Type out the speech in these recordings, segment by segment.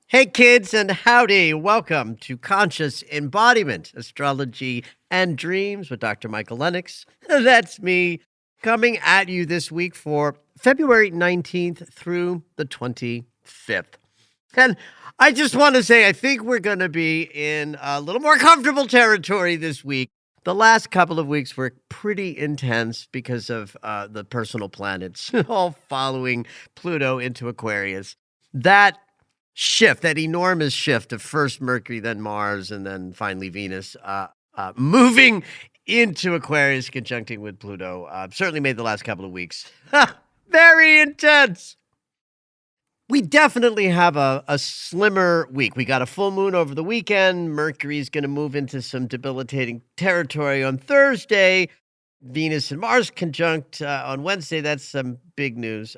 Hey kids and howdy, welcome to Conscious Embodiment, Astrology and Dreams with Dr. Michael Lennox. That's me coming at you this week for February 19th through the 25th. And I just want to say, I think we're going to be in a little more comfortable territory this week. The last couple of weeks were pretty intense because of the personal planets all following Pluto into Aquarius. That shift, that enormous shift of first Mercury, then Mars, and then finally Venus, moving into Aquarius, conjuncting with Pluto, certainly made the last couple of weeks very intense. We definitely have a slimmer week. We got a full moon over the weekend. Mercury's going to move into some debilitating territory on Thursday. Venus and Mars conjunct on Wednesday. That's some big news.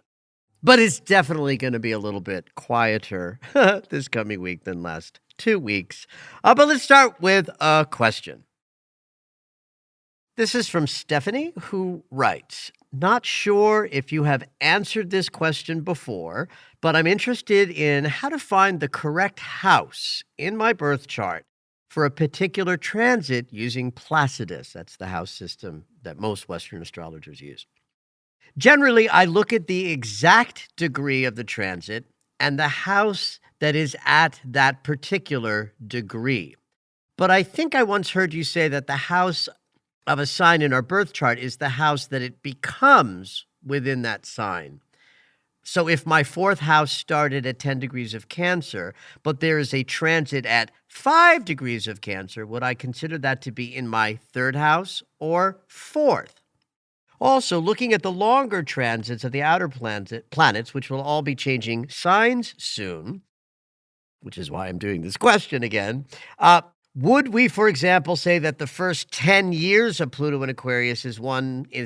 But it's definitely going to be a little bit quieter this coming week than last 2 weeks. But let's start with a question. This is from Stephanie, who writes, "Not sure if you have answered this question before, but I'm interested in how to find the correct house in my birth chart for a particular transit using Placidus." That's the house system that most Western astrologers use. "Generally, I look at the exact degree of the transit and the house that is at that particular degree. But I think I once heard you say that the house of a sign in our birth chart is the house that it becomes within that sign. So if my fourth house started at 10 degrees of Cancer, but there is a transit at 5 degrees of Cancer, would I consider that to be in my third house or fourth? Also, looking at the longer transits of the outer planets, which will all be changing signs soon, which is why I'm doing this question again, would we, for example, say that the first 10 years of Pluto in Aquarius is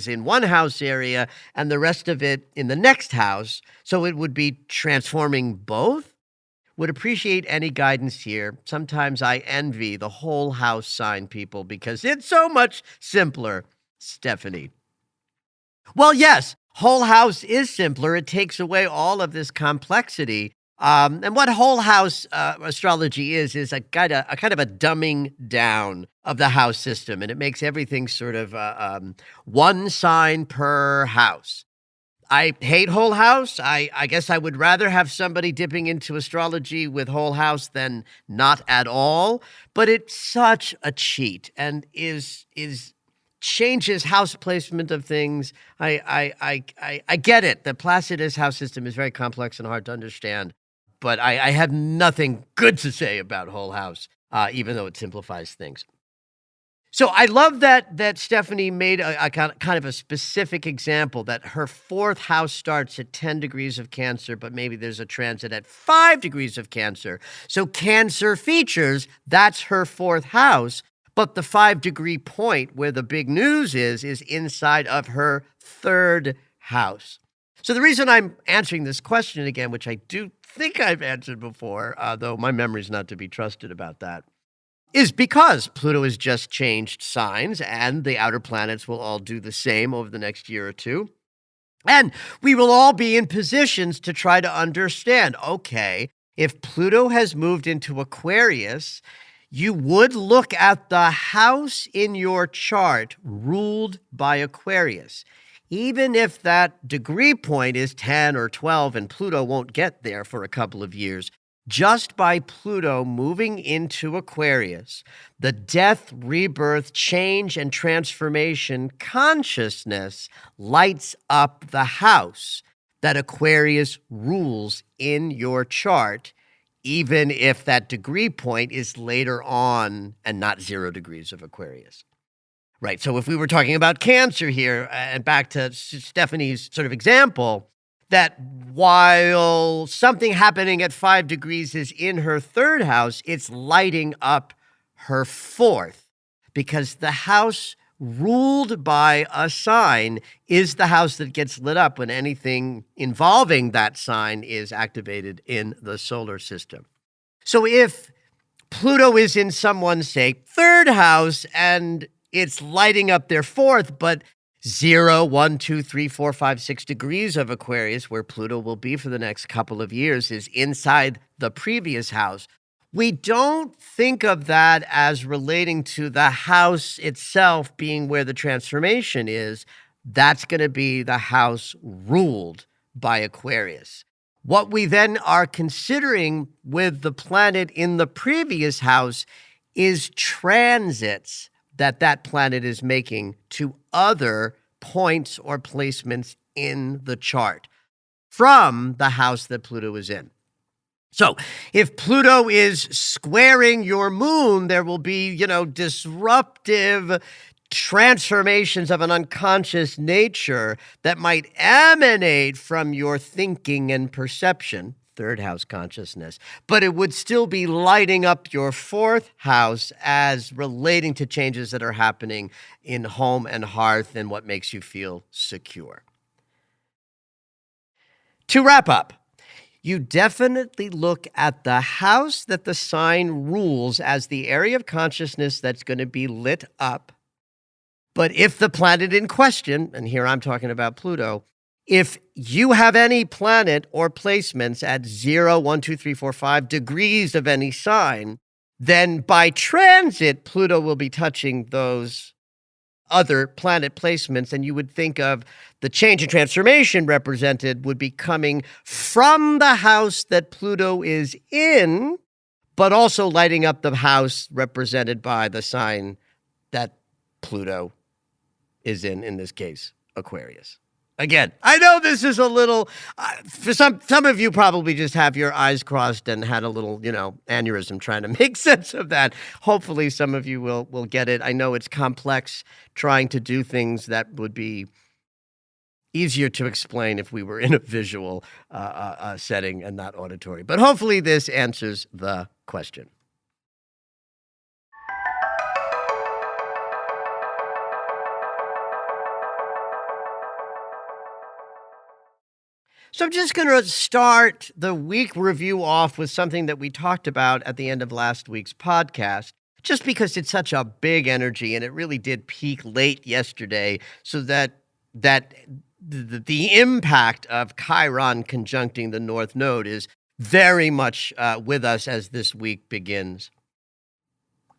in one house area and the rest of it in the next house, so it would be transforming both? Would appreciate any guidance here. Sometimes I envy the whole house sign people because it's so much simpler." Stephanie. Well, yes, whole house is simpler. It takes away all of this complexity. And what whole house astrology is a kind of a dumbing down of the house system. And it makes everything sort of one sign per house. I hate whole house. I guess I would rather have somebody dipping into astrology with whole house than not at all. But it's such a cheat and changes house placement of things. I get it. The Placidus house system is very complex and hard to understand, but I have nothing good to say about whole house, even though it simplifies things. So I love that Stephanie made a kind of a specific example that her fourth house starts at 10 degrees of Cancer, but maybe there's a transit at 5 degrees of Cancer. So Cancer features, that's her fourth house. But the 5-degree point where the big news is inside of her third house. So the reason I'm answering this question again, which I do think I've answered before, though my memory's not to be trusted about that, is because Pluto has just changed signs and the outer planets will all do the same over the next year or two. And we will all be in positions to try to understand, okay, if Pluto has moved into Aquarius, you would look at the house in your chart ruled by Aquarius. Even if that degree point is 10 or 12 and Pluto won't get there for a couple of years, just by Pluto moving into Aquarius, the death, rebirth, change, and transformation consciousness lights up the house that Aquarius rules in your chart, even if that degree point is later on and not 0 degrees of Aquarius. Right. So if we were talking about Cancer here, and back to Stephanie's sort of example, that while something happening at 5 degrees is in her 3rd house, it's lighting up her 4th, because the house ruled by a sign is the house that gets lit up when anything involving that sign is activated in the solar system. So if Pluto is in someone's, say, 3rd house and it's lighting up their 4th, but 0, 1, 2, 3, 4, 5, 6 degrees of Aquarius, where Pluto will be for the next couple of years, is inside the previous house, we don't think of that as relating to the house itself being where the transformation is. That's going to be the house ruled by Aquarius. What we then are considering with the planet in the previous house is transits that planet is making to other points or placements in the chart from the house that Pluto is in. So if Pluto is squaring your moon, there will be, disruptive transformations of an unconscious nature that might emanate from your thinking and perception, 3rd house consciousness, but it would still be lighting up your 4th house as relating to changes that are happening in home and hearth and what makes you feel secure. To wrap up, you definitely look at the house that the sign rules as the area of consciousness that's going to be lit up. But if the planet in question, and here I'm talking about Pluto, if you have any planet or placements at 0, 1, 2, 3, 4, 5 degrees of any sign, then by transit, Pluto will be touching those other planet placements, and you would think of the change and transformation represented would be coming from the house that Pluto is in, but also lighting up the house represented by the sign that Pluto is in this case, Aquarius. Again, I know this is a little, for some of you probably just have your eyes crossed and had a little, aneurysm trying to make sense of that. Hopefully some of you will get it. I know it's complex trying to do things that would be easier to explain if we were in a visual setting and not auditory. But hopefully this answers the question. So I'm just going to start the week review off with something that we talked about at the end of last week's podcast, just because it's such a big energy and it really did peak late yesterday, so that the impact of Chiron conjuncting the North Node is very much with us as this week begins.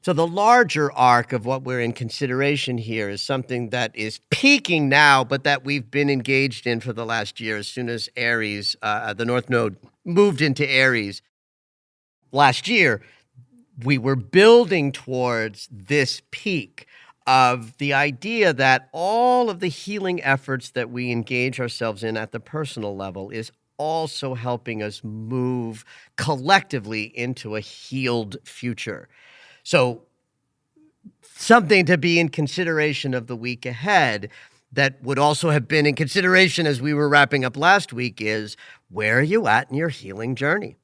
So the larger arc of what we're in consideration here is something that is peaking now, but that we've been engaged in for the last year. As soon as Aries, the North Node, moved into Aries last year, we were building towards this peak of the idea that all of the healing efforts that we engage ourselves in at the personal level is also helping us move collectively into a healed future. So something to be in consideration of the week ahead that would also have been in consideration as we were wrapping up last week is, where are you at in your healing journey?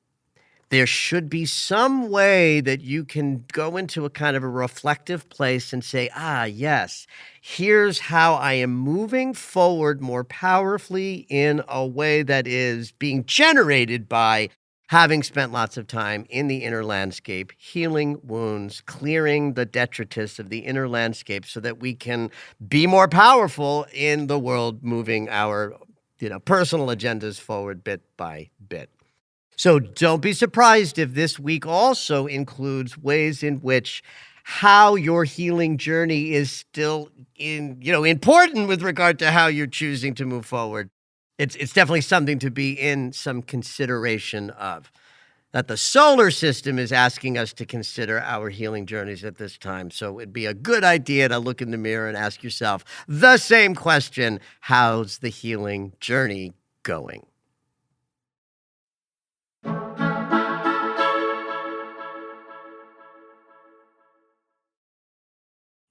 There should be some way that you can go into a kind of a reflective place and say, yes, here's how I am moving forward more powerfully in a way that is being generated by having spent lots of time in the inner landscape, healing wounds, clearing the detritus of the inner landscape so that we can be more powerful in the world, moving our, personal agendas forward bit by bit. So don't be surprised if this week also includes ways in which how your healing journey is still important with regard to how you're choosing to move forward. It's definitely something to be in some consideration of, that the solar system is asking us to consider our healing journeys at this time. So it'd be a good idea to look in the mirror and ask yourself the same question: how's the healing journey going?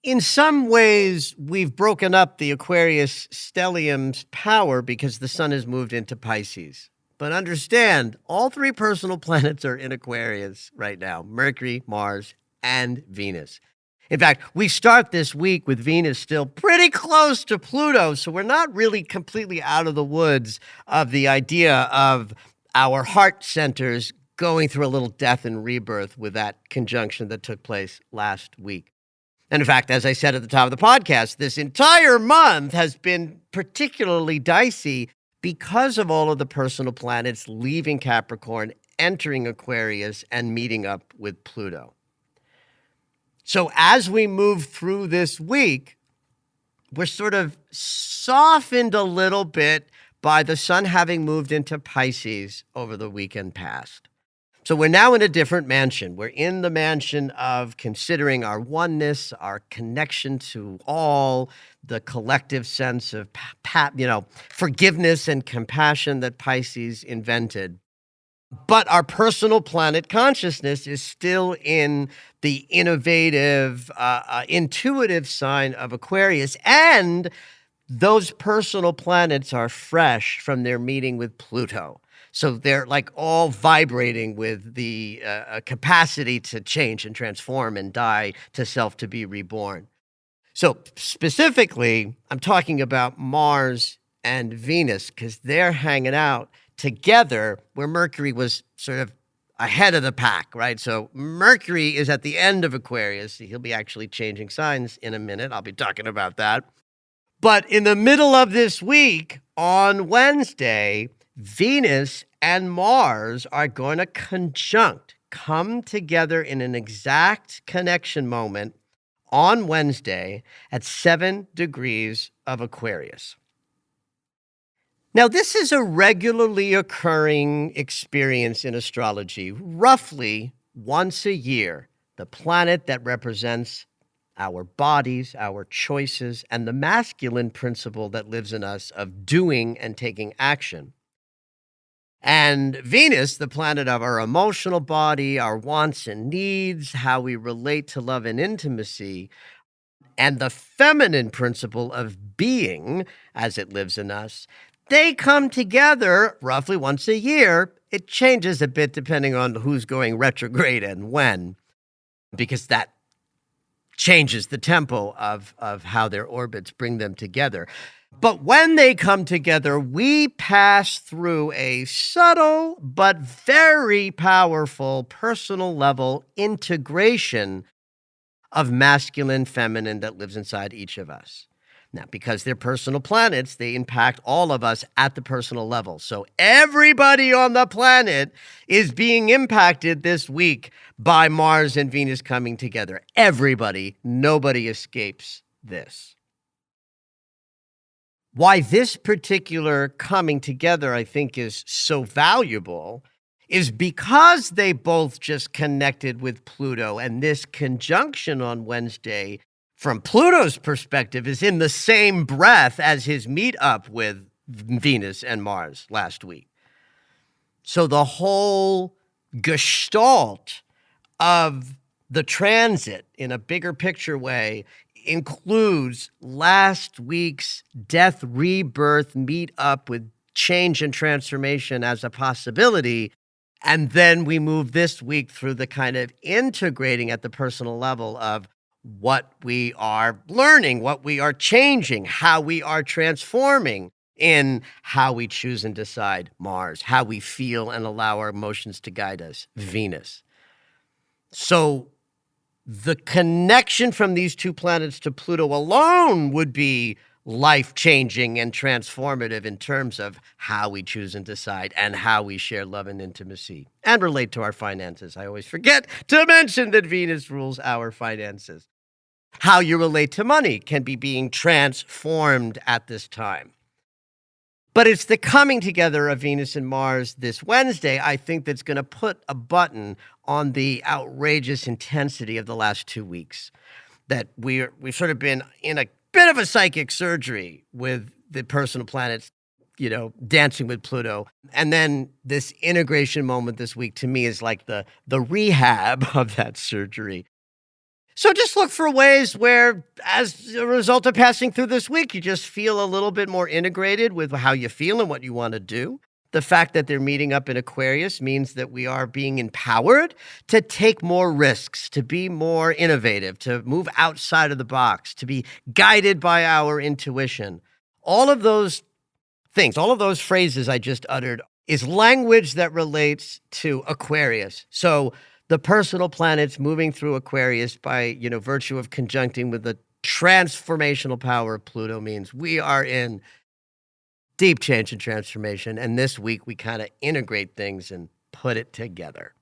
In some ways, we've broken up the Aquarius stellium's power because the sun has moved into Pisces. But understand, all three personal planets are in Aquarius right now: Mercury, Mars, and Venus. In fact, we start this week with Venus still pretty close to Pluto, so we're not really completely out of the woods of the idea of our heart centers going through a little death and rebirth with that conjunction that took place last week. And in fact, as I said at the top of the podcast, this entire month has been particularly dicey because of all of the personal planets leaving Capricorn, entering Aquarius, and meeting up with Pluto. So as we move through this week, we're sort of softened a little bit by the sun having moved into Pisces over the weekend past. So we're now in a different mansion. We're in the mansion of considering our oneness, our connection to all, the collective sense of forgiveness and compassion that Pisces invented. But our personal planet consciousness is still in the innovative, intuitive sign of Aquarius. And those personal planets are fresh from their meeting with Pluto. So they're like all vibrating with the capacity to change and transform and die to self to be reborn. So specifically, I'm talking about Mars and Venus because they're hanging out together where Mercury was sort of ahead of the pack, right? So Mercury is at the end of Aquarius. He'll be actually changing signs in a minute. I'll be talking about that. But in the middle of this week, on Wednesday, Venus and Mars are going to come together in an exact connection moment on Wednesday at 7 degrees of Aquarius. Now, this is a regularly occurring experience in astrology. Roughly once a year, the planet that represents our bodies, our choices, and the masculine principle that lives in us of doing and taking action. And Venus, the planet of our emotional body, our wants and needs, how we relate to love and intimacy, and the feminine principle of being as it lives in us, they come together roughly once a year. It changes a bit depending on who's going retrograde and when, because that changes the tempo of how their orbits bring them together. But when they come together, we pass through a subtle but very powerful personal level integration of masculine, feminine that lives inside each of us. Now, because they're personal planets, they impact all of us at the personal level. So everybody on the planet is being impacted this week by Mars and Venus coming together. Everybody, nobody escapes this. Why this particular coming together, I think, is so valuable is because they both just connected with Pluto, and this conjunction on Wednesday, from Pluto's perspective, is in the same breath as his meetup with Venus and Mars last week. So the whole gestalt of the transit in a bigger picture way includes last week's death rebirth meetup with change and transformation as a possibility. And then we move this week through the kind of integrating at the personal level of what we are learning, what we are changing, how we are transforming in how we choose and decide, Mars, how we feel and allow our emotions to guide us, Venus. So the connection from these two planets to Pluto alone would be life-changing and transformative in terms of how we choose and decide and how we share love and intimacy and relate to our finances. I always forget to mention that Venus rules our finances. How you relate to money can be being transformed at this time. But it's the coming together of Venus and Mars this Wednesday, I think, that's going to put a button on the outrageous intensity of the last 2 weeks. That we've sort of been in a bit of a psychic surgery with the personal planets, dancing with Pluto. And then this integration moment this week to me is like the rehab of that surgery. So just look for ways where, as a result of passing through this week, you just feel a little bit more integrated with how you feel and what you want to do. The fact that they're meeting up in Aquarius means that we are being empowered to take more risks, to be more innovative, to move outside of the box, to be guided by our intuition. All of those things, all of those phrases I just uttered is language that relates to Aquarius. So the personal planets moving through Aquarius by, virtue of conjuncting with the transformational power of Pluto means we are in deep change and transformation. And this week we kind of integrate things and put it together.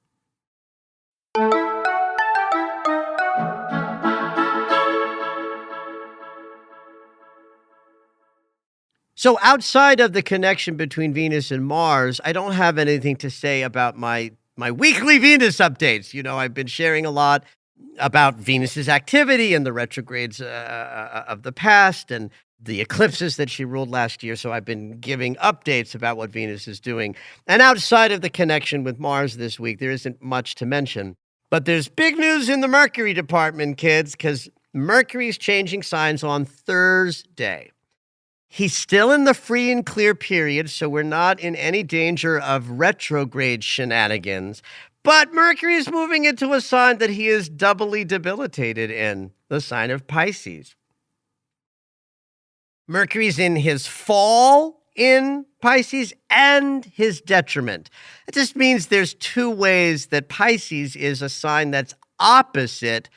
So outside of the connection between Venus and Mars, I don't have anything to say about my weekly Venus updates. I've been sharing a lot about Venus's activity and the retrogrades of the past and the eclipses that she ruled last year. So I've been giving updates about what Venus is doing. And outside of the connection with Mars this week, there isn't much to mention. But there's big news in the Mercury department, kids, because Mercury's changing signs on Thursday. He's still in the free and clear period, so we're not in any danger of retrograde shenanigans. But Mercury is moving into a sign that he is doubly debilitated in, the sign of Pisces. Mercury's in his fall in Pisces and his detriment. It just means there's two ways that Pisces is a sign that's opposite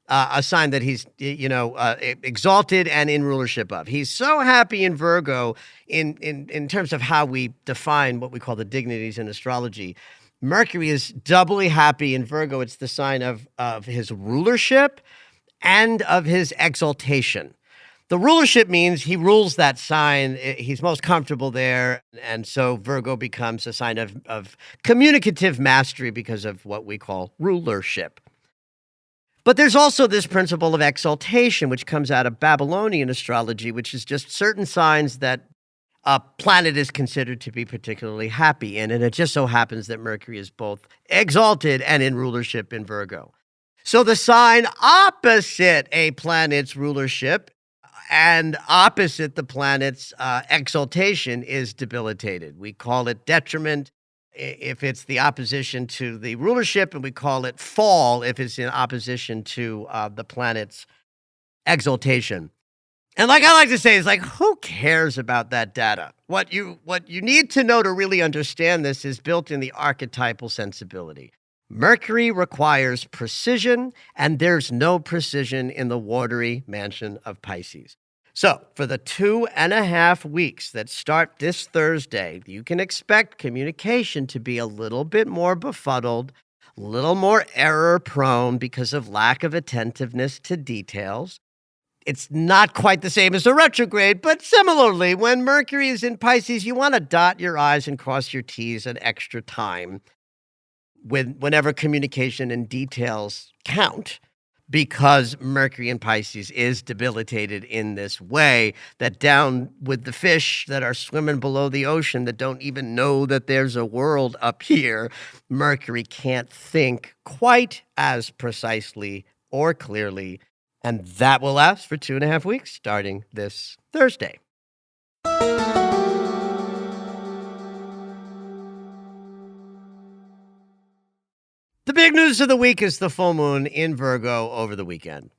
a sign that he's, exalted and in rulership of. He's so happy in Virgo in terms of how we define what we call the dignities in astrology. Mercury is doubly happy in Virgo. It's the sign of his rulership and of his exaltation. The rulership means he rules that sign. He's most comfortable there. And so Virgo becomes a sign of communicative mastery because of what we call rulership. But there's also this principle of exaltation, which comes out of Babylonian astrology, which is just certain signs that a planet is considered to be particularly happy in. And it just so happens that Mercury is both exalted and in rulership in Virgo. So the sign opposite a planet's rulership and opposite the planet's exaltation is debilitated. We call it detriment if it's the opposition to the rulership, and we call it fall if it's in opposition to the planet's exaltation. And like I like to say, it's like, who cares about that data? What you need to know to really understand this is built in the archetypal sensibility. Mercury requires precision, and there's no precision in the watery mansion of Pisces. So for the 2.5 weeks that start this Thursday, you can expect communication to be a little bit more befuddled, a little more error-prone because of lack of attentiveness to details. It's not quite the same as a retrograde, but similarly, when Mercury is in Pisces, you want to dot your I's and cross your T's an extra time whenever communication and details count, because Mercury in Pisces is debilitated in this way, that down with the fish that are swimming below the ocean that don't even know that there's a world up here, Mercury can't think quite as precisely or clearly, and that will last for 2.5 weeks, starting this Thursday. The big news of the week is the full moon in Virgo over the weekend.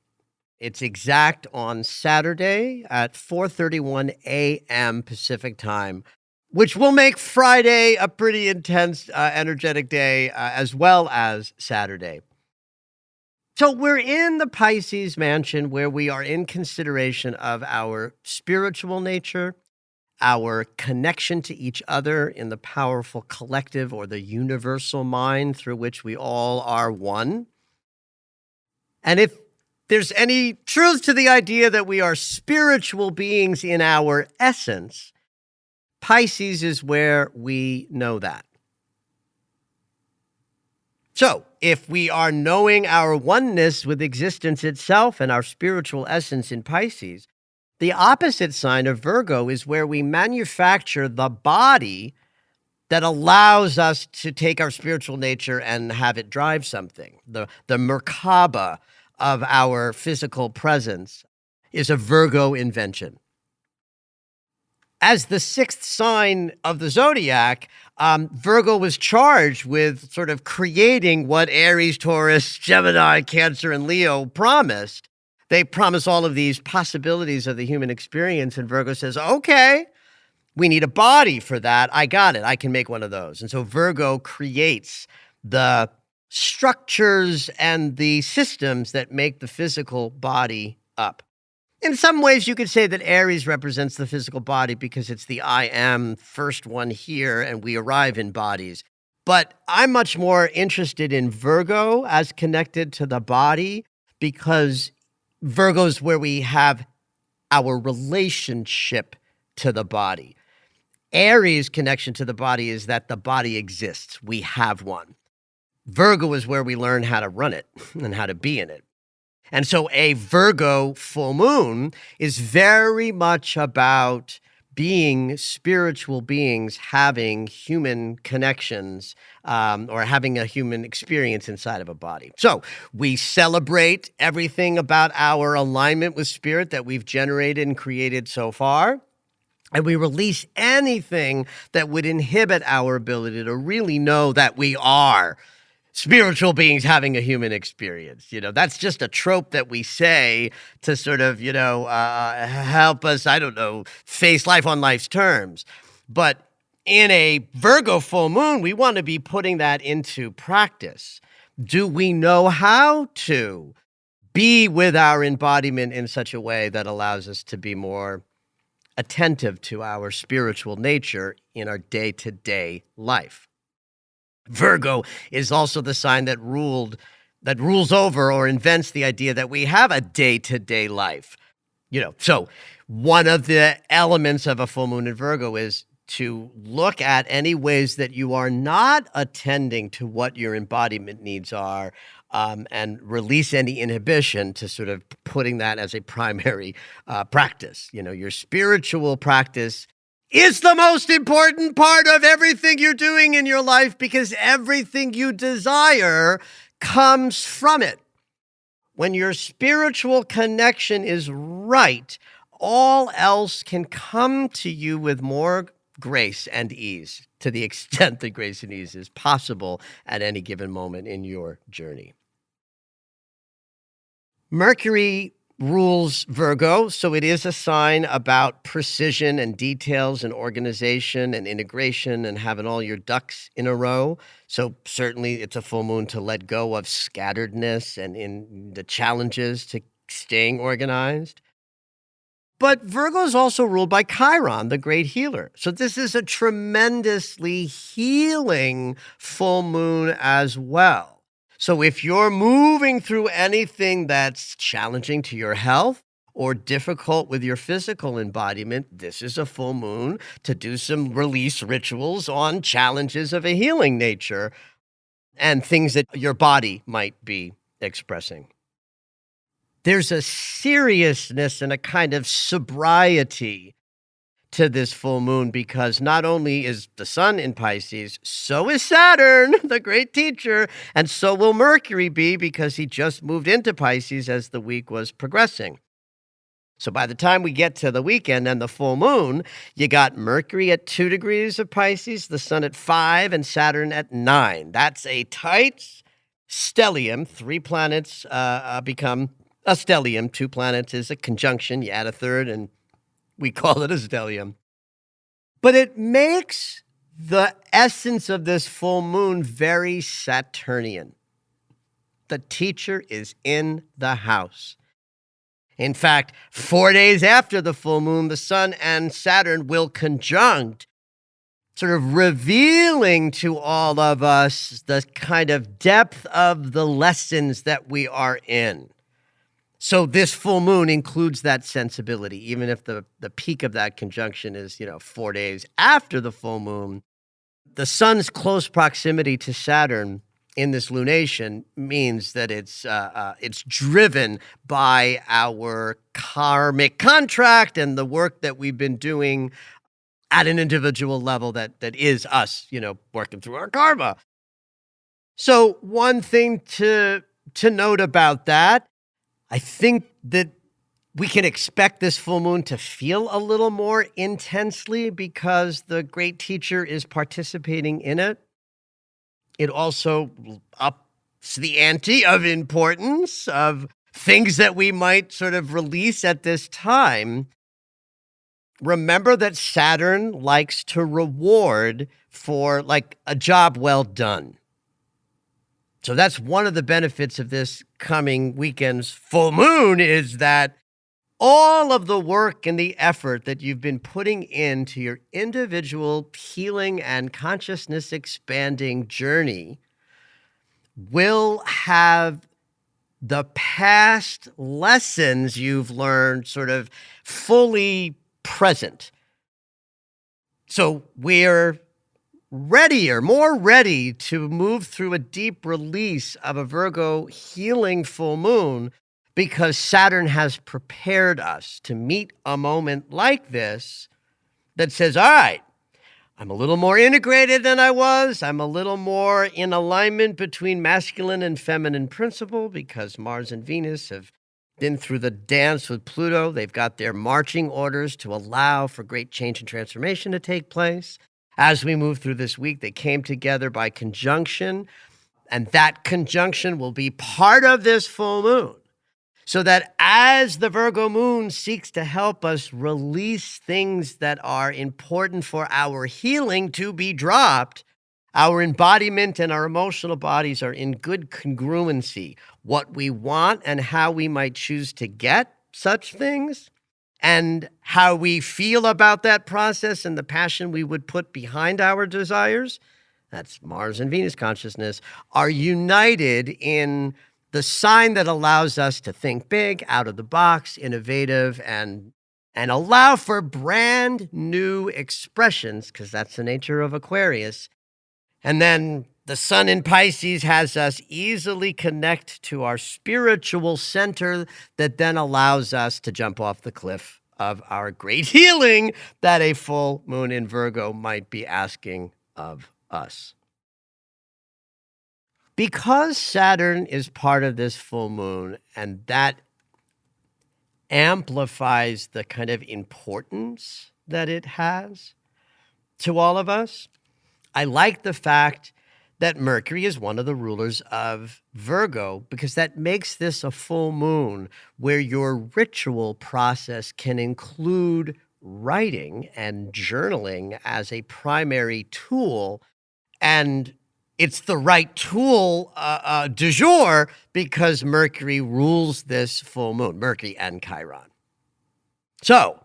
It's exact on Saturday at 4:31 a.m. Pacific time, which will make Friday a pretty intense, energetic day, as well as Saturday. So we're in the Pisces mansion where we are in consideration of our spiritual nature, our connection to each other in the powerful collective or the universal mind through which we all are one. And if there's any truth to the idea that we are spiritual beings in our essence, Pisces is where we know that. So, if we are knowing our oneness with existence itself and our spiritual essence in Pisces, the opposite sign of Virgo is where we manufacture the body that allows us to take our spiritual nature and have it drive something. The Merkaba of our physical presence is a Virgo invention. As the sixth sign of the zodiac, Virgo was charged with sort of creating what Aries, Taurus, Gemini, Cancer, and Leo promised. They promise all of these possibilities of the human experience, and Virgo says, okay, we need a body for that. I got it. I can make one of those. And so Virgo creates the structures and the systems that make the physical body up. In some ways, you could say that Aries represents the physical body because it's the I am first one here, and we arrive in bodies. But I'm much more interested in Virgo as connected to the body because Virgo's where we have our relationship to the body. Aries' connection to the body is that the body exists. We have one. Virgo is where we learn how to run it and how to be in it. And so a Virgo full moon is very much about being spiritual beings, having human connections, or having a human experience inside of a body. So we celebrate everything about our alignment with spirit that we've generated and created so far. And we release anything that would inhibit our ability to really know that we are spiritual beings having a human experience. That's just a trope that we say to sort of, help us, face life on life's terms. But in a Virgo full moon, we want to be putting that into practice. Do we know how to be with our embodiment in such a way that allows us to be more attentive to our spiritual nature in our day-to-day life? Virgo is also the sign that rules over or invents the idea that we have a day-to-day life. So one of the elements of a full moon in Virgo is to look at any ways that you are not attending to what your embodiment needs are, and release any inhibition to sort of putting that as a primary practice. Your spiritual practice is the most important part of everything you're doing in your life because everything you desire comes from it. When your spiritual connection is right, all else can come to you with more grace and ease, to the extent that grace and ease is possible at any given moment in your journey. Mercury rules Virgo, so it is a sign about precision and details and organization and integration and having all your ducks in a row. So certainly it's a full moon to let go of scatteredness and in the challenges to staying organized. But Virgo is also ruled by Chiron, the great healer. So this is a tremendously healing full moon as well. So if you're moving through anything that's challenging to your health or difficult with your physical embodiment, this is a full moon to do some release rituals on challenges of a healing nature and things that your body might be expressing. There's a seriousness and a kind of sobriety to this full moon because not only is the sun in Pisces, so is Saturn, the great teacher, and so will Mercury be because he just moved into Pisces as the week was progressing. So by the time we get to the weekend and the full moon, you got Mercury at 2 degrees of Pisces, the sun at 5, and Saturn at 9. That's a tight stellium. 3 planets become a stellium. 2 planets is a conjunction. You add a third, and we call it a stellium. But it makes the essence of this full moon very Saturnian. The teacher is in the house. In fact, 4 days after the full moon, the sun and Saturn will conjunct, sort of revealing to all of us the kind of depth of the lessons that we are in. So this full moon includes that sensibility, even if the peak of that conjunction is, 4 days after the full moon. The sun's close proximity to Saturn in this lunation means that it's driven by our karmic contract and the work that we've been doing at an individual level that is us, working through our karma. So one thing to note about that, I think that we can expect this full moon to feel a little more intensely because the great teacher is participating in it. It also ups the ante of importance of things that we might sort of release at this time. Remember that Saturn likes to reward for like a job well done. So that's one of the benefits of this coming weekend's full moon is that all of the work and the effort that you've been putting into your individual healing and consciousness expanding journey will have the past lessons you've learned sort of fully present. So we're more ready to move through a deep release of a Virgo healing full moon because Saturn has prepared us to meet a moment like this that says, all right, I'm a little more integrated than I was. I'm a little more in alignment between masculine and feminine principle because Mars and Venus have been through the dance with Pluto. They've got their marching orders to allow for great change and transformation to take place. As we move through this week, they came together by conjunction, and that conjunction will be part of this full moon. So that as the Virgo moon seeks to help us release things that are important for our healing to be dropped, our embodiment and our emotional bodies are in good congruency. What we want and how we might choose to get such things and how we feel about that process and the passion we would put behind our desires, that's Mars and Venus consciousness, are united in the sign that allows us to think big, out of the box, innovative, and allow for brand new expressions, because that's the nature of Aquarius. And then the sun in Pisces has us easily connect to our spiritual center that then allows us to jump off the cliff of our great healing that a full moon in Virgo might be asking of us. Because Saturn is part of this full moon, and that amplifies the kind of importance that it has to all of us, I like the fact that Mercury is one of the rulers of Virgo because that makes this a full moon where your ritual process can include writing and journaling as a primary tool, and it's the right tool du jour because Mercury rules this full moon, Mercury and Chiron. So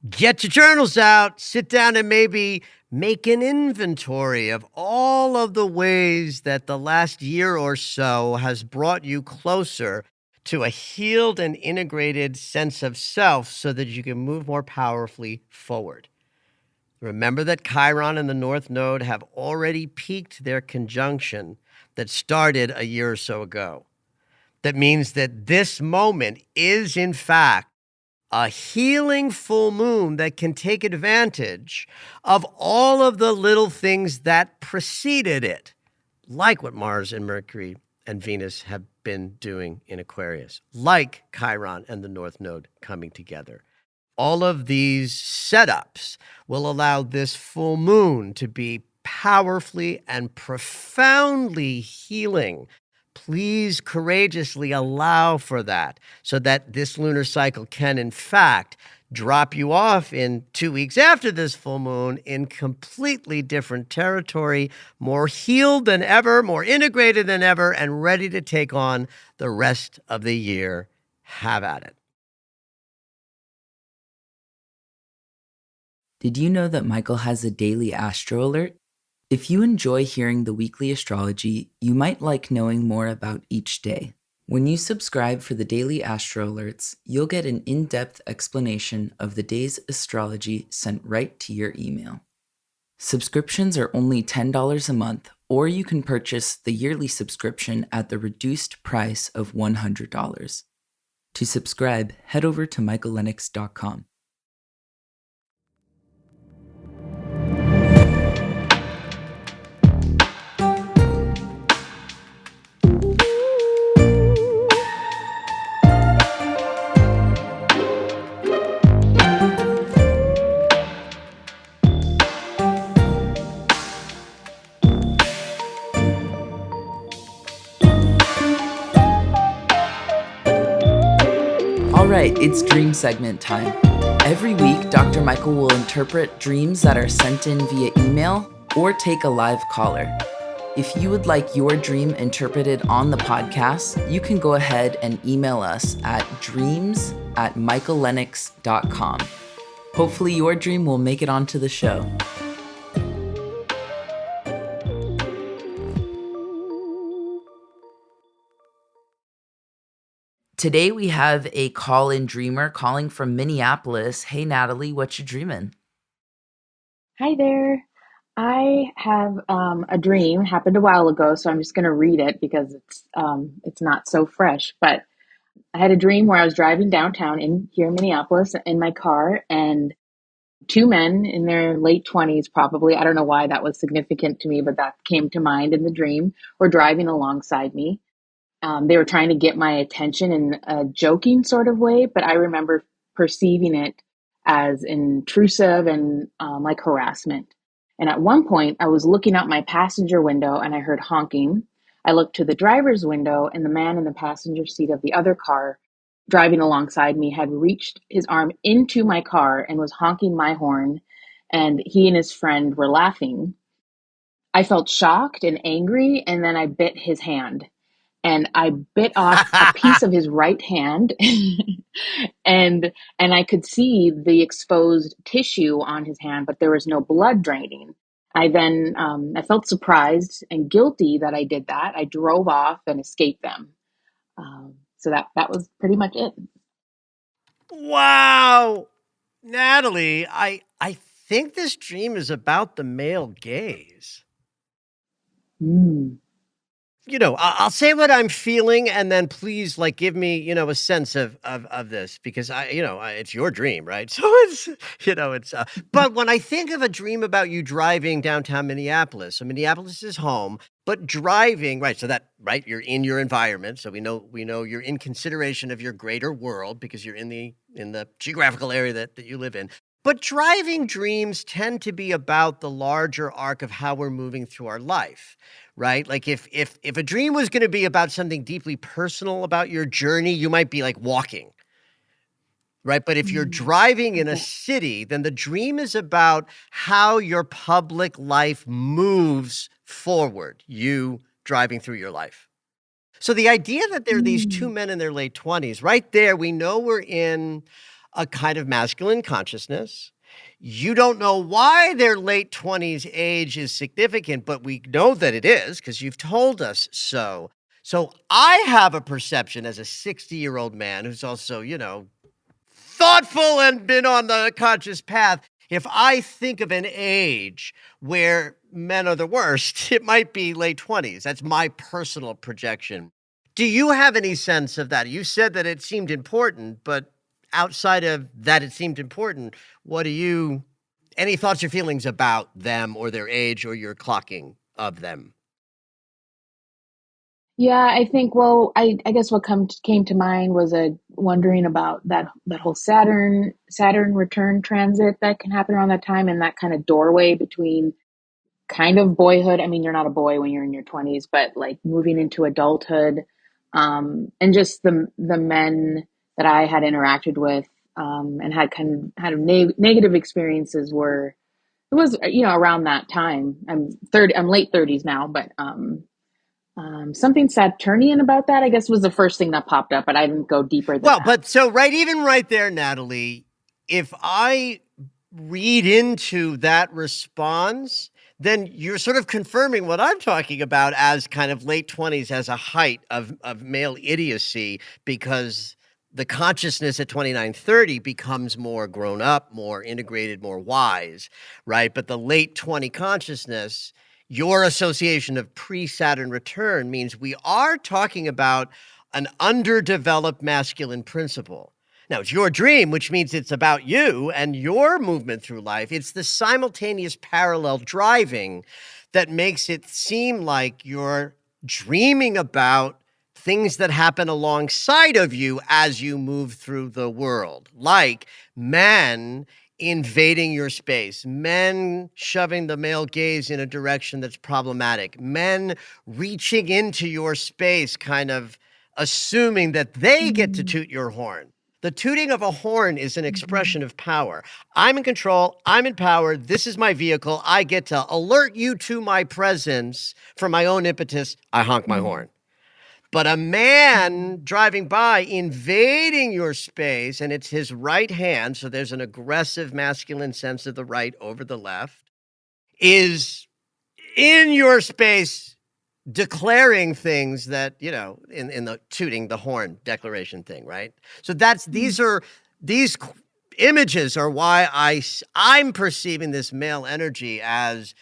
get your journals out, sit down and maybe make an inventory of all of the ways that the last year or so has brought you closer to a healed and integrated sense of self so that you can move more powerfully forward. Remember that Chiron and the North Node have already peaked their conjunction that started a year or so ago. That means that this moment is, in fact, a healing full moon that can take advantage of all of the little things that preceded it, like what Mars and Mercury and Venus have been doing in Aquarius, like Chiron and the North Node coming together. All of these setups will allow this full moon to be powerfully and profoundly healing. Please courageously allow for that so that this lunar cycle can, in fact, drop you off in 2 weeks after this full moon in completely different territory, more healed than ever, more integrated than ever, and ready to take on the rest of the year. Have at it. Did you know that Michael has a daily astro alert? If you enjoy hearing the weekly astrology, you might like knowing more about each day. When you subscribe for the daily astro alerts, you'll get an in-depth explanation of the day's astrology sent right to your email. Subscriptions are only $10 a month, or you can purchase the yearly subscription at the reduced price of $100. To subscribe, head over to michaellennox.com. right, it's dream segment time. Every week, Dr. Michael will interpret dreams that are sent in via email or take a live caller. If you would like your dream interpreted on the podcast, you can go ahead and email us at dreams@michaellennox.com. Hopefully your dream will make it onto the show. Today we have a call-in dreamer calling from Minneapolis. Hey Natalie, what you dreaming? Hi there. I have a dream happened a while ago, so I'm just going to read it because it's not so fresh. But I had a dream where I was driving downtown in here in Minneapolis in my car, and two men in their late 20s, probably. I don't know why that was significant to me, but that came to mind in the dream. Were driving alongside me. They were trying to get my attention in a joking sort of way, but I remember perceiving it as intrusive and like harassment. And at one point, I was looking out my passenger window and I heard honking. I looked to the driver's window, and the man in the passenger seat of the other car driving alongside me had reached his arm into my car and was honking my horn. And he and his friend were laughing. I felt shocked and angry, and then I bit his hand and I bit off a piece of his right hand and I could see the exposed tissue on his hand, but there was no blood draining. I felt surprised and guilty that I did that. I drove off and escaped them. So that was pretty much it. Wow. Natalie, I think this dream is about the male gaze. Mm. I'll say what I'm feeling, and then please, like, give me, a sense of this, because it's your dream, right? So but when I think of a dream about you driving downtown Minneapolis, so Minneapolis is home, but driving, right? So that, right, you're in your environment, so we know you're in consideration of your greater world because you're in the geographical area that you live in. But driving dreams tend to be about the larger arc of how we're moving through our life, right? Like if a dream was going to be about something deeply personal about your journey, you might be like walking, right? But if you're driving in a city, then the dream is about how your public life moves forward, you driving through your life. So the idea that there are these two men in their late 20s, right there, we know we're in a kind of masculine consciousness. You don't know why their late 20s age is significant, but we know that it is because you've told us so. So I have a perception as a 60-year-old man who's also, thoughtful and been on the conscious path. If I think of an age where men are the worst, it might be late 20s. That's my personal projection. Do you have any sense of that? You said that it seemed important, but outside of that, it seemed important. Any thoughts or feelings about them or their age or your clocking of them? Yeah, I think. Well, I guess what came to mind was a wondering about that whole Saturn return transit that can happen around that time, and that kind of doorway between kind of boyhood. I mean, you're not a boy when you're in your 20s, but like moving into adulthood, and just the men that I had interacted with, and had negative experiences were it was around that time. I'm late 30s now, but something Saturnian about that, I guess, was the first thing that popped up, but I didn't go deeper than Well, that. but so even right there, Natalie, if I read into that response, then you're sort of confirming what I'm talking about as kind of late 20s as a height of male idiocy, because the consciousness at 29, 30 becomes more grown up, more integrated, more wise, right? But the late 20 consciousness, your association of pre-Saturn return means we are talking about an underdeveloped masculine principle. Now, it's your dream, which means it's about you and your movement through life. It's the simultaneous parallel driving that makes it seem like you're dreaming about things that happen alongside of you as you move through the world, like men invading your space, men shoving the male gaze in a direction that's problematic, men reaching into your space, kind of assuming that they get to toot your horn. The tooting of a horn is an Mhm. expression of power. I'm in control. I'm in power. This is my vehicle. I get to alert you to my presence for my own impetus. I honk my Mhm. horn. But a Mhm. man driving by, invading your space, and it's his right hand, so there's an aggressive masculine sense of the right over the left, is in your space declaring things that, in the tooting the horn declaration thing, right? So Mhm. these images are why I'm perceiving this male energy as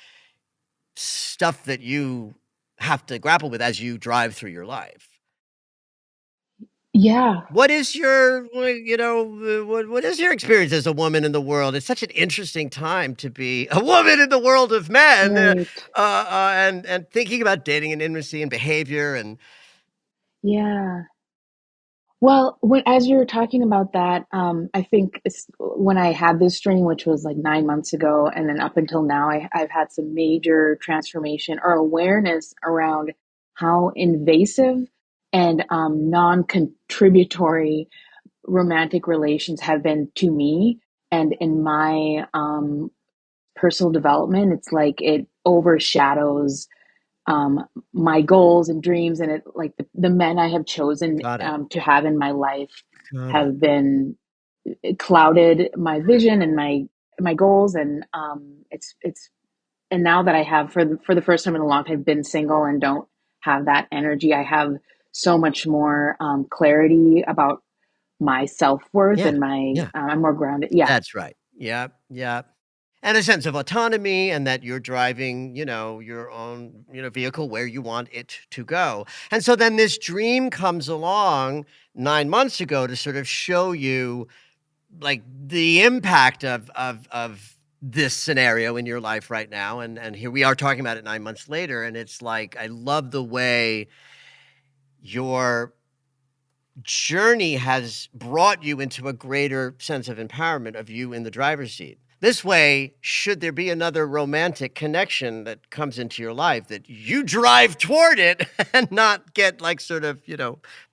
stuff that you have to grapple with as you drive through your life. Yeah, What is your, what is your experience as a woman in the world? It's such an interesting time to be a woman in the world of men, right. and thinking about dating and intimacy and behavior and Yeah. Well, when as you were talking about that, I think when I had this dream, which was like 9 months ago, and then up until now, I've had some major transformation or awareness around how invasive and non-contributory romantic relations have been to me and in my personal development. It's like it overshadows um, my goals and dreams, and it like the men I have chosen got it. to have in my life Got it. have been clouded my vision and my goals, and it's and now that I have for the first time in a long time been single and don't have that energy, I have so much more clarity about my self worth Yeah. and my Yeah. I'm more grounded. Yeah. That's right. Yeah. Yeah. And a sense of autonomy and that you're driving, your own, vehicle where you want it to go. And so then this dream comes along 9 months ago to sort of show you like the impact of this scenario in your life right now. And here we are talking about it 9 months later. And it's like, I love the way your journey has brought you into a greater sense of empowerment of you in the driver's seat. This way, should there be another romantic connection that comes into your life, that you drive toward it and not get like sort of,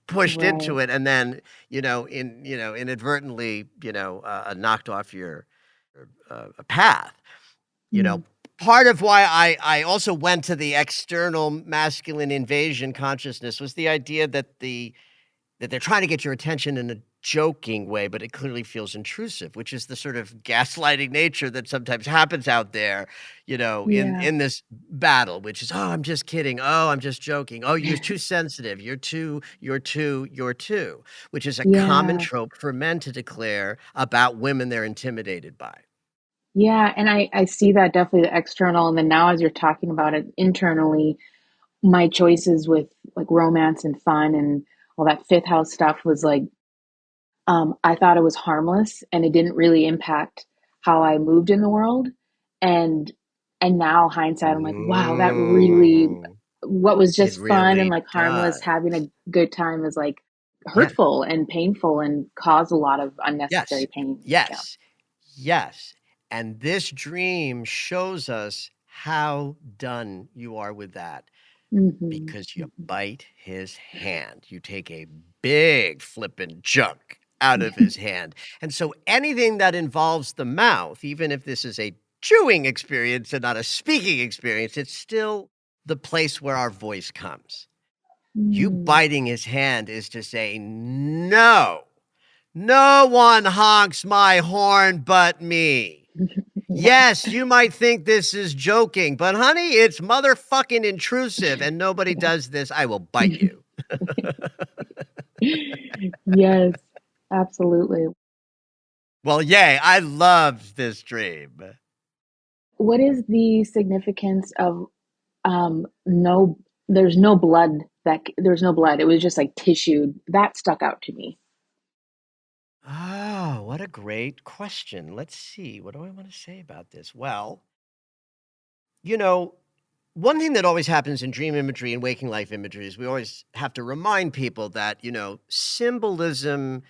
pushed into Right. it and then, inadvertently, knocked off your path. You know, Mm. part of why I also went to the external masculine invasion consciousness was the idea that they're trying to get your attention in a joking way, but it clearly feels intrusive, which is the sort of gaslighting nature that sometimes happens out there, Yeah. in this battle, which is, "Oh, I'm just kidding. Oh, I'm just joking. Oh, you're too sensitive. You're too," which is a common Yeah. trope for men to declare about women they're intimidated by. Yeah, and I see that definitely the external, and then now as you're talking about it internally, my choices with like romance and fun and all that fifth house stuff was like I thought it was harmless and it didn't really impact how I moved in the world. And now hindsight, I'm like, wow, that really Mm, what was it just fun and really like harmless, does. having a good time is like Yeah. hurtful and painful and caused a lot of Yes. unnecessary pain. Yeah. Yes. Yes. And this dream shows us how done you are with that Hmm. because you Hmm. bite his hand. You take a big flippin' chunk out of his hand. And so anything that involves the mouth, even if this is a chewing experience and not a speaking experience, it's still the place where our voice comes. You Mm. biting his hand is to say, no, no one honks my horn but me. Yeah. Yes, you might think this is joking, but honey, it's motherfucking intrusive and nobody does this. I will bite you. Yes, absolutely. Well, yay, I loved this dream. What is the significance of no there's no blood there's no blood. It was just like tissue. That stuck out to me. Oh, what a great question. Let's see. What do I want to say about this? Well, you know, one thing that always happens in dream imagery and waking life imagery is we always have to remind people that, symbolism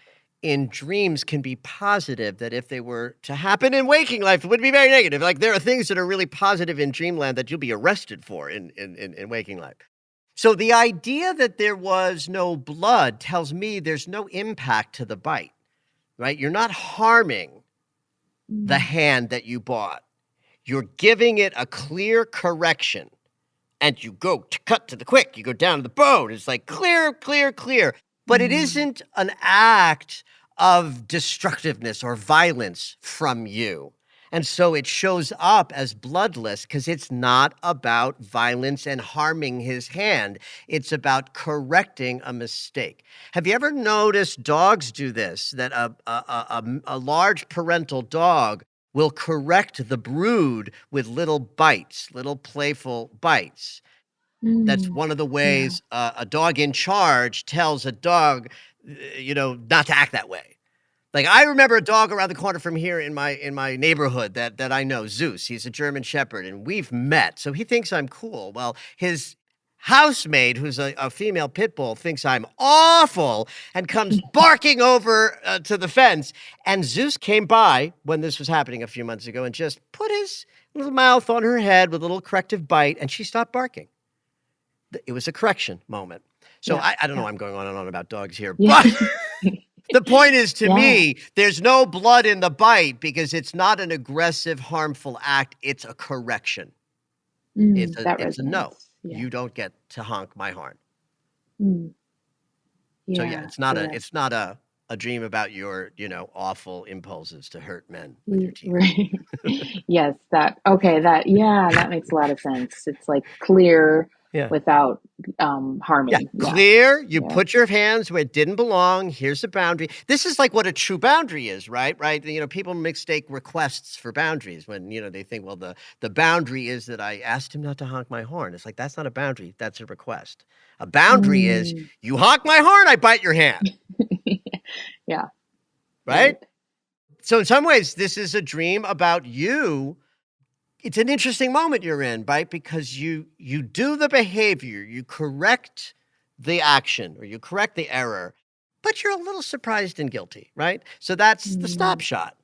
in dreams can be positive, that if they were to happen in waking life, it would be very negative. Like there are things that are really positive in dreamland that you'll be arrested for in waking life. So the idea that there was no blood tells me there's no impact to the bite. right? You're not harming the hand that you bought. You're giving it a clear correction. And you go to cut to the quick. You go down to the bone. It's like clear, clear, clear. But it isn't an act of destructiveness or violence from you. And so it shows up as bloodless because it's not about violence and harming his hand. It's about correcting a mistake. Have you ever noticed dogs do this, that a large parental dog will correct the brood with little bites, little playful bites? That's one of the Yeah. ways a dog in charge tells a dog, not to act that way. Like, I remember a dog around the corner from here in my neighborhood that I know, Zeus. He's a German Shepherd, and we've met. So he thinks I'm cool. Well, his housemaid, who's a female pit bull, thinks I'm awful and comes barking over to the fence. And Zeus came by when this was happening a few months ago and just put his little mouth on her head with a little corrective bite, and she stopped barking. It was a correction moment. So Yeah. I don't know. I'm going on and on about dogs here, Yeah. but the point is, to Yeah. me, there's no blood in the bite because it's not an aggressive, harmful act. It's a correction. That It's a no. resonates. Yeah. You don't get to honk my horn. Mm. So Yeah. it's not a dream about your, awful impulses to hurt men with your teeth. Right. Yes, that makes a lot of sense. It's like clear Yeah. without harming. Yeah, Yeah. clear. You Yeah. put your hands where it didn't belong. Here's a boundary. This is like what a true boundary is, right? Right. People mistake requests for boundaries when, they think, well, the boundary is that I asked him not to honk my horn. It's like, that's not a boundary. That's a request. A boundary is you honk my horn, I bite your hand. Yeah. Right? So in some ways, this is a dream about you. It's an interesting moment you're in, right? Because you do the behavior, you correct the action or you correct the error, but you're a little surprised and guilty, right? So that's the stop shot.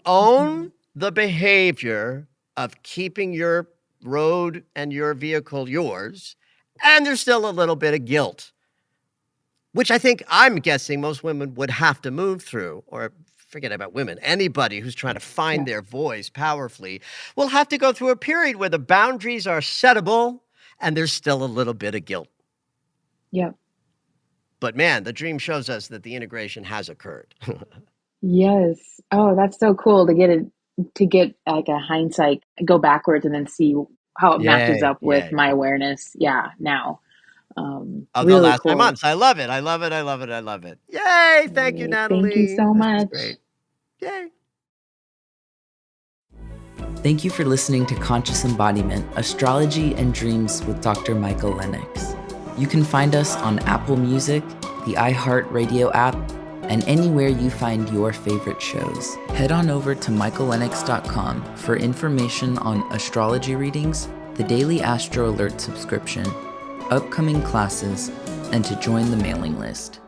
Own the behavior of keeping your road and your vehicle yours, and there's still a little bit of guilt, which I'm guessing most women would have to move through, or forget about women. Anybody who's trying to find their voice powerfully will have to go through a period where the boundaries are settable and there's still a little bit of guilt. Yep. But man, the dream shows us that the integration has occurred. Yes. Oh, that's so cool to get like a hindsight, go backwards and then see how it matches up with my awareness. Yeah. Now. Of the Really last 9 cool. months. I love it. I love it. I love it. I love it. Yay. Thank you, Natalie. Thank you so This much. was great. Yay. Thank you for listening to Conscious Embodiment, Astrology and Dreams with Dr. Michael Lennox. You can find us on Apple Music, the iHeartRadio app, and anywhere you find your favorite shows. Head on over to michaellennox.com for information on astrology readings, the Daily Astro Alert subscription, upcoming classes, and to join the mailing list.